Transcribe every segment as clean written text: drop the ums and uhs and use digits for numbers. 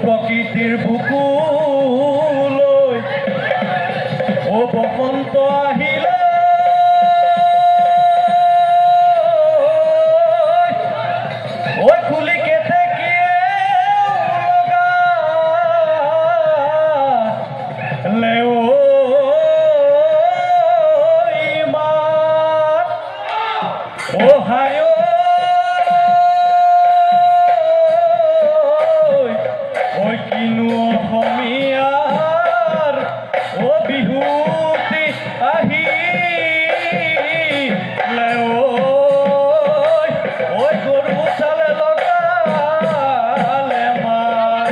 প্রকৃতির বুকুলৈ ও বসন্ত আহিলে ওই কুলিকে থেকে লেও ও হায় ওই কিনু অসমীয়াৰ ও বিহুতি আহিলে ওই গৰু চালে লগালে মাৰ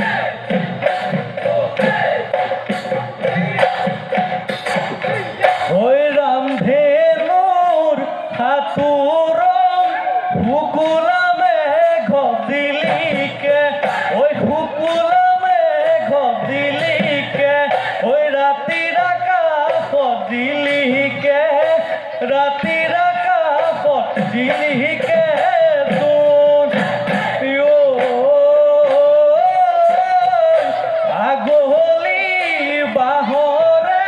ওই ৰামধেনুৰ সাঁতোৰম শুকুলামে ঘদিলিকে ওই শুকুলামে ঘদিলিকে ওই ৰাতিৰ আকাশত জিলিকে ৰাতিৰ আকাশত জিলিকে আগলি বাহৰে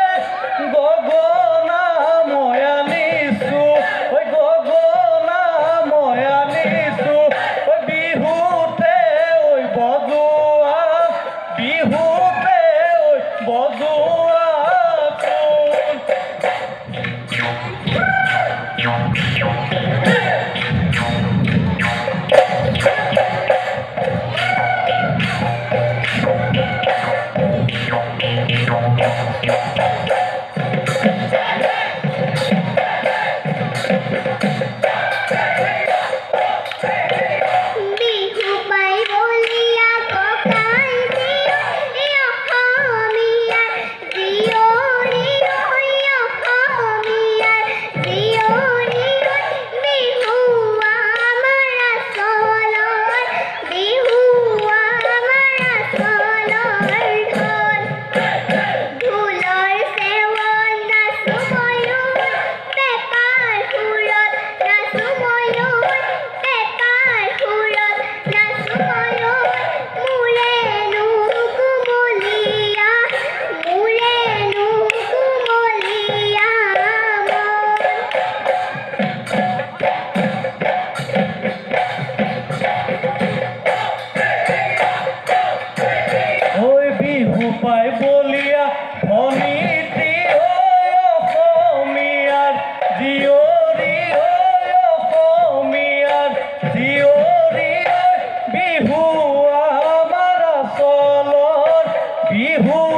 গগনা মই আনিছো ওই গগনা মই আনিছো ওই বিহুতে ওই বজোৱা বিহুতে ওই বজোৱা পাই বলিয়া ধনীতি অসমীয়াৰ জীয়ৰী অসমীয়াৰ জীয়ৰী বিহু আমাৰ আচলৰ বিহু